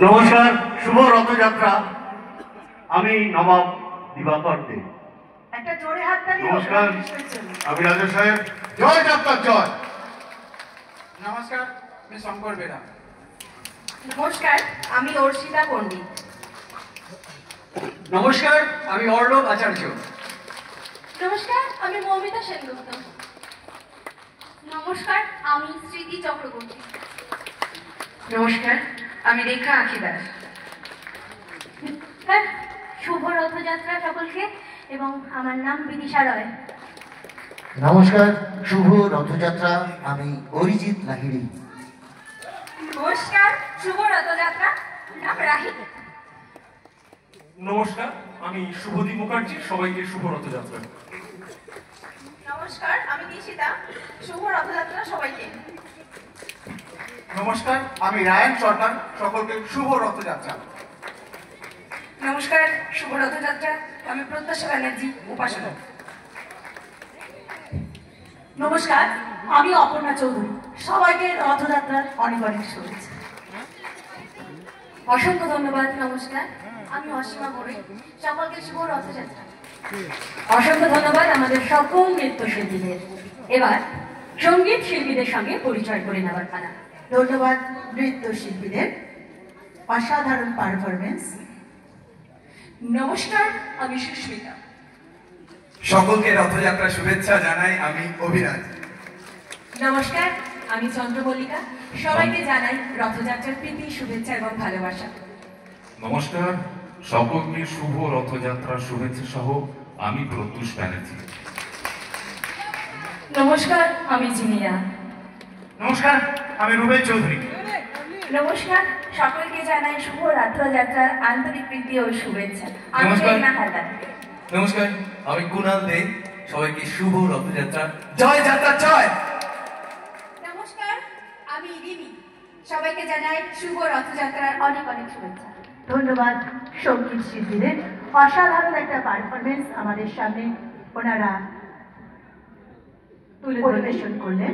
নমস্কার, শুভ রথযাত্রা। আমি নবাব দিবাকর দে। একটা জোরে হাততালি। নমস্কার, আমি রাজা সাহেব। জয় যাত্রা জয়। নমস্কার, আমি শঙ্কর বেরা। নমস্কার, আমি অর্ষিতা পণ্ডিত। নমস্কার, আমি অর্ণব আচার্য। নমস্কার, আমি মৌমিতা সেনগুপ্ত। নমস্কার, আমি স্মৃতি চক্রবর্তী। নমস্কার, আমি রেখা আখিদাস। হ্যাঁ, শুভ রথযাত্রা সকলকে, এবং আমার নাম বিদিশা রয়। নমস্কার, শুভ রথযাত্রা। আমি অরিজিৎ লাহিড়ী। নমস্কার, শুভ রথযাত্রা। নাম রাহি। নমস্কার, আমি শুভদীপ মুখার্জি। সবাইকে শুভ রথযাত্রা। নমস্কার, আমি নিশিতা। শুভ রথযাত্রা সবাইকে। নমস্কার, আমি রায়ন সরকার। সকলকে শুভ রথযাত্রা। নমস্কার, শুভ রথযাত্রা। আমি প্রত্যাশা ব্যানার্জি, উপাসনা। নমস্কার, আমি অপর্ণা চৌধুরী। সবাইকে রথযাত্রার অনেক অনেক শুভেচ্ছা। অসংখ্য ধন্যবাদ। নমস্কার, আমি অসীমা বড়ুই। সকলকে শুভ রথযাত্রা। অসংখ্য ধন্যবাদ আমাদের সকল নৃত্যশিল্পীদের। এবার সঙ্গীত শিল্পীদের সঙ্গে পরিচয় করে নেওয়ার পালা। ধন্যবাদ নৃত্যশিল্পীদের অসাধারণ পারফরমেন্স। নমস্কার, আমি সুস্মিতা। সকলকে রথযাত্রা শুভেচ্ছা জানাই। আমি অভিরাজ। নমস্কার, আমি চন্দ্রমল্লিকা। সবাইকে জানাই রথযাত্রার প্রীতি, শুভেচ্ছা এবং ভালোবাসা। নমস্কার, সকলকে শুভ রথযাত্রার শুভেচ্ছা সহ আমি প্রত্যুষ ব্যানার্জি। নমস্কার, আমি জিনিয়া। নমস্কার, আমি রুবেল চৌধুরী। নমস্কার, সকলকে জানাই শুভ রথযাত্রার আন্তরিক প্রীতি ও শুভেচ্ছা। আমি নমস্কার। রেনা হালদার। নমস্কার, আমি কুনাল দে। সবাইকে শুভ রথযাত্রা। জয় যাত্রা জয়। নমস্কার, আমি রিমি। সবাইকে জানাই শুভ রথযাত্রার অনেক অনেক শুভেচ্ছা। ধন্যবাদ সঙ্গীত শিল্পীদের অসাধারণ একটা পারফরমেন্স আমাদের সামনে ওনারা পরিবেশন করলেন।